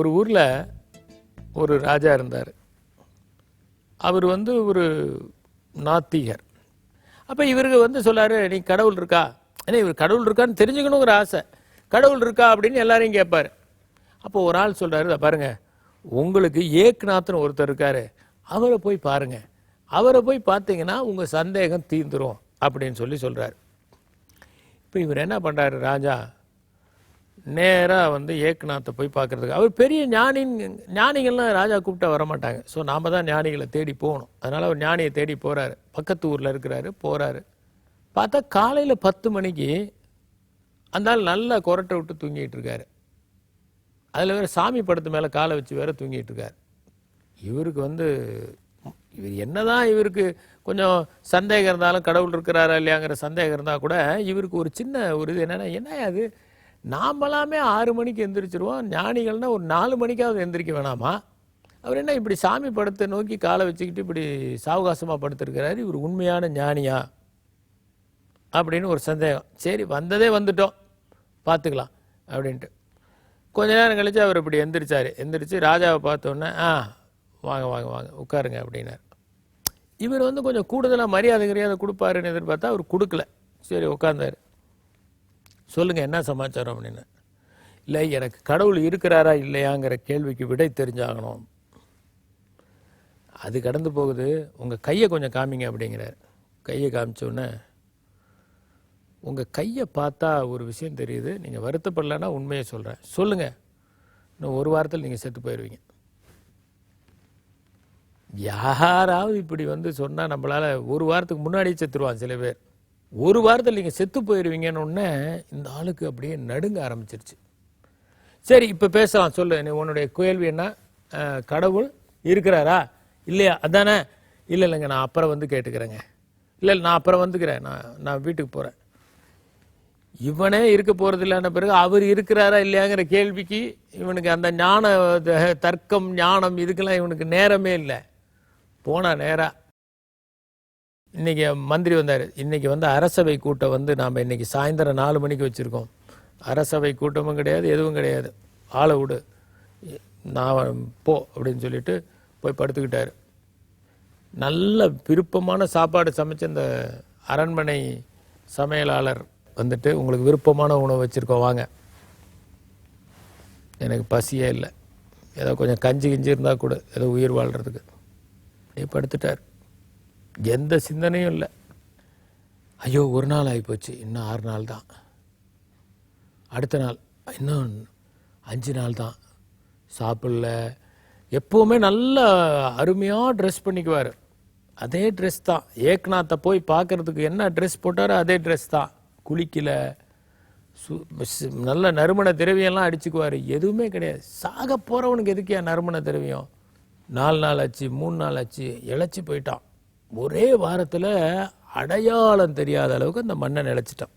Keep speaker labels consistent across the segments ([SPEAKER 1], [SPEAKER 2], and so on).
[SPEAKER 1] ஒரு ஊரில் ஒரு ராஜா இருந்தார். அவர் ஒரு நாத்திகர். அப்போ இவருக்கு சொல்லாரு, நீ கடவுள் இருக்கா? ஏன்னா இவர் கடவுள் இருக்கான்னு தெரிஞ்சுக்கணும் ஒரு ஆசை. கடவுள் இருக்கா அப்படின்னு எல்லாரையும் கேட்பார். அப்போ ஒரு ஆள் சொல்கிறாரு, பாருங்க, உங்களுக்கு ஏக்நாத்னு ஒருத்தர் இருக்காரு, அவரை போய் பாருங்க, அவரை போய் பார்த்தீங்கன்னா உங்கள் சந்தேகம் தீர்ந்துரும் அப்படின்னு சொல்கிறார். இப்போ இவர் என்ன பண்ணுறாரு, ராஜா நேராக ஏக்நாத்தை போய் பார்க்குறதுக்கு. அவர் பெரிய ஞானிகள்லாம் ராஜா கூப்பிட்டா வரமாட்டாங்க. ஸோ நாம் தான் ஞானிகளை தேடி போகணும். அதனால் அவர் ஞானியை தேடி போகிறாரு. பக்கத்து ஊரில் இருக்கிறாரு. போகிறாரு. பார்த்தா காலையில் 10 மணிக்கு அந்த ஆள் நல்லா கொரட்டை விட்டு தூங்கிட்டு இருக்காரு. அதில் வேறு சாமி படத்து மேலே காலை வச்சு வேற தூங்கிட்டு இருக்காரு. இவருக்கு இவர் என்னதான் இவருக்கு கொஞ்சம் சந்தேகம் இருந்தாலும், கடவுள் இருக்கிறாரா இல்லையாங்கிற சந்தேகம் இருந்தால் கூட, இவருக்கு ஒரு சின்ன இது என்னென்னா, என்ன அது நாமெல்லாமே 6 மணிக்கு எந்திரிச்சிருவோம், ஞானிகள்னா ஒரு 4 மணிக்காவது எந்திரிக்க வேணாமா? அவர் என்ன இப்படி சாமி படத்தை நோக்கி காலை வச்சுக்கிட்டு இப்படி சாவகாசமாக படுத்திருக்கிறாரு, இவர் உண்மையான ஞானியா அப்படின்னு ஒரு சந்தேகம். சரி, வந்ததே வந்துட்டோம், பார்த்துக்கலாம் அப்படின்ட்டு கொஞ்ச நேரம் கழிச்சு அவர் இப்படி எந்திரிச்சு ராஜாவை பார்த்தோன்னே, வாங்க வாங்க வாங்க உட்காருங்க அப்படின்னார். இவர் கொஞ்சம் கூடுதலாக மரியாதை கொடுப்பாருன்னு எதிர்பார்த்தா அவர் கொடுக்கல. சரி உட்கார்ந்தார். சொல்லுங்கள் என்ன சமாச்சாரம் அப்படின்னு. இல்லை, எனக்கு கடவுள் இருக்கிறாரா இல்லையாங்கிற கேள்விக்கு விடை தெரிஞ்சாகணும். அது கடந்து போகுது, உங்கள் கையை கொஞ்சம் காமிங்க அப்படிங்கிறார். கையை காமிச்சோன்னே, உங்கள் கையை பார்த்தா ஒரு விஷயம் தெரியுது, நீங்கள் வருத்தப்படலைன்னா உண்மையை சொல்கிறேன், சொல்லுங்கள், இன்னும் ஒரு வாரத்தில் நீங்கள் செத்து போயிடுவீங்க. யாராவது இப்படி சொன்னால் நம்மளால் ஒரு வாரத்துக்கு முன்னாடியே செத்துருவான் சில பேர். ஒரு வாரத்தில் நீங்கள் செத்து போயிடுவீங்கன்னு ஒன்று இந்த ஆளுக்கு அப்படியே நடுங்க ஆரம்பிச்சிருச்சு. சரி, இப்போ பேசலாம், சொல்லு, நீ உன்னுடைய கேள்வி என்ன? கடவுள் இருக்கிறாரா இல்லையா அதானே? இல்லை இல்லைங்க, நான் அப்புறம் கேட்டுக்கிறேங்க. இல்லை நான் அப்புறம் வந்துக்கிறேன், நான் வீட்டுக்கு போகிறேன். இவனே இருக்க போகிறது இல்லைன்ன பிறகு அவர் இருக்கிறாரா இல்லையாங்கிற கேள்விக்கு இவனுக்கு அந்த ஞான தர்க்கம் ஞானம் இதுக்கெல்லாம் இவனுக்கு நேரமே இல்லை. போனால் நேராக இன்றைக்கி மந்திரி வந்தார். இன்றைக்கி அரசவை கூட்டம் நாம் இன்றைக்கி சாயந்தரம் 4 மணிக்கு வச்சுருக்கோம். அரசவை கூட்டமும் கிடையாது, எதுவும் கிடையாது, ஆளை விடு, நான் போ அப்படின்னு சொல்லிட்டு போய் படுத்துக்கிட்டார். நல்ல விருப்பமான சாப்பாடு சமைச்ச இந்த அரண்மனை சமையலாளர் உங்களுக்கு விருப்பமான உணவு வச்சுருக்கோம், வாங்க, எனக்கு பசியே இல்லை, ஏதோ கொஞ்சம் கஞ்சி இருந்தால் கூட ஏதோ உயிர் வாழ்கிறதுக்கு. அப்படியே படுத்துட்டார். எந்த சிந்தனையும் இல்லை. ஐயோ, ஒரு நாள் ஆகிப்போச்சு, இன்னும் 6 நாள் தான், அடுத்த நாள் இன்னும் 5 நாள் தான், சாப்பிடல. எப்போவுமே நல்ல அருமையாக ட்ரெஸ் பண்ணிக்குவார், அதே ட்ரெஸ் தான். ஏக்நாத்தை போய் பார்க்கறதுக்கு என்ன ட்ரெஸ் போட்டாரோ அதே ட்ரெஸ் தான். குளிக்கலை, நல்ல நறுமண திரவியம்லாம் அடிச்சுக்குவார், எதுவுமே கிடையாது. சாக போகிறவனுக்கு எதுக்கியா நறுமண திரவியம்? 4 நாள் ஆச்சு, 3 நாள் ஆச்சு, இழைச்சி போயிட்டான். ஒரே வாரத்தில் அடையாளம் தெரியாத அளவுக்கு அந்த மண்ணை நிலச்சிட்டான்.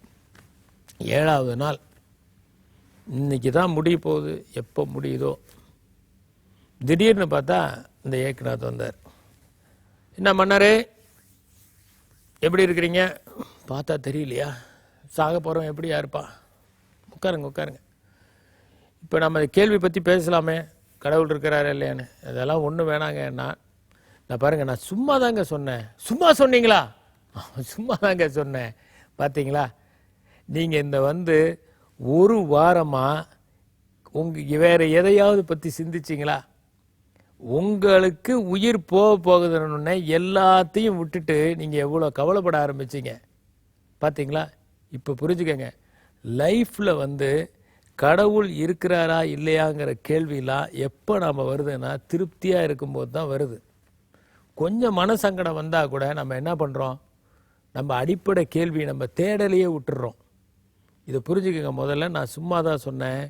[SPEAKER 1] 7வது நாள், இன்னைக்கு தான் முடிய போகுது, எப்போ முடியுதோ. திடீர்னு பார்த்தா இந்த ஏக்நாத் வந்தார். என்ன மன்னரே, எப்படி இருக்கிறீங்க? பார்த்தா தெரியலையா? சாக போகிறவன் எப்படியா இருப்பான்? உட்காருங்க உட்காருங்க. இப்போ நம்ம கேள்வி பற்றி பேசலாமே, கடவுள் இருக்கிறாரா இல்லையான்னு. அதெல்லாம் ஒன்றும் வேணாங்க. நான் பாருங்கள், நான் சும்மா தாங்க சொன்னேன். சும்மா சொன்னீங்களா? சும்மா தாங்க சொன்னேன். பார்த்தீங்களா, நீங்கள் இந்த ஒரு வாரமாக வேறு எதையாவது பற்றி சிந்திச்சிங்களா? உங்களுக்கு உயிர் போகுதுன்னு எல்லாத்தையும் விட்டுட்டு நீங்கள் எவ்வளோ கவலைப்பட ஆரம்பிச்சிங்க பார்த்தீங்களா? இப்போ புரிஞ்சுக்கங்க, லைஃப்பில் கடவுள் இருக்கிறாரா இல்லையாங்கிற கேள்வியெல்லாம் எப்போ நாம் வருதுன்னா திருப்தியாக இருக்கும்போது தான் வருது. கொஞ்சம் மனசங்கடம் வந்தால் கூட நம்ம என்ன பண்ணுறோம், நம்ம அடிப்படை கேள்வி நம்ம தேடலையே விட்டுடுறோம். இதை புரிஞ்சுக்கங்க. முதல்ல நான் சும்மா தான் சொன்னேன்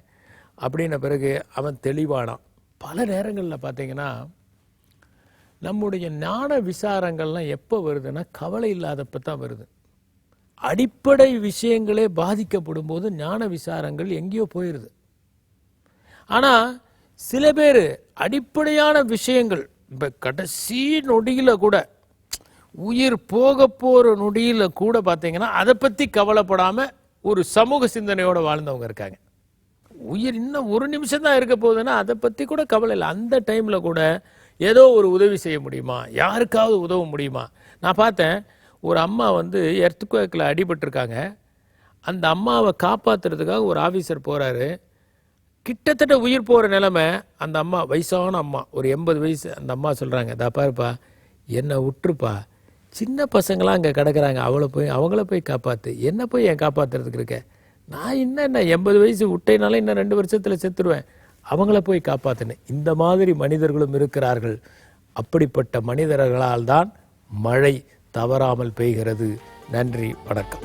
[SPEAKER 1] அப்படின்ன பிறகு அவன் தெளிவானான். பல நேரங்களில் பார்த்தீங்கன்னா நம்முடைய ஞான விசாரங்கள்லாம் எப்போ வருதுன்னா கவலை இல்லாதப்ப தான் வருது. அடிப்படை விஷயங்களே பாதிக்கப்படும் போது ஞான விசாரங்கள் எங்கேயோ போயிடுது. ஆனால் சில பேர் அடிப்படையான விஷயங்கள், இப்போ கடைசி நொடியில் கூட, உயிர் போக போகிற நொடியில் கூட பார்த்தீங்கன்னா அதை பற்றி கவலைப்படாமல் ஒரு சமூக சிந்தனையோடு வாழ்ந்தவங்க இருக்காங்க. உயிர் இன்னும் ஒரு நிமிஷம் தான் இருக்க போகுதுன்னா அதை பற்றி கூட கவலை இல்லை. அந்த டைமில் கூட ஏதோ ஒரு உதவி செய்ய முடியுமா, யாருக்காவது உதவ முடியுமா? நான் பார்த்தேன், ஒரு அம்மா வந்து எர்த்குவேக்கில் அடிபட்டிருக்காங்க. அந்த அம்மாவை காப்பாற்றுறதுக்காக ஒரு ஆஃபீஸர் போகிறாரு. கிட்டத்தட்ட உயிர் போகிற நிலைமை. அந்த அம்மா, வயசான அம்மா, ஒரு 80 வயசு. அந்த அம்மா சொல்கிறாங்க, இதா பாருப்பா, என்னை விட்டுருப்பா, சின்ன பசங்களாம் அங்கே கிடக்குறாங்க, அவங்கள போய் காப்பாற்று, என்ன போய் என் காப்பாற்றுறதுக்கு இருக்க, நான் என்ன 80 வயசு விட்டேனாலும் இன்னும் 2 வருஷத்தில் செத்துருவேன், அவங்கள போய் காப்பாற்றுனேன். இந்த மாதிரி மனிதர்களும் இருக்கிறார்கள். அப்படிப்பட்ட மனிதர்களால் தான் மழை தவறாமல் பெய்கிறது. நன்றி, வணக்கம்.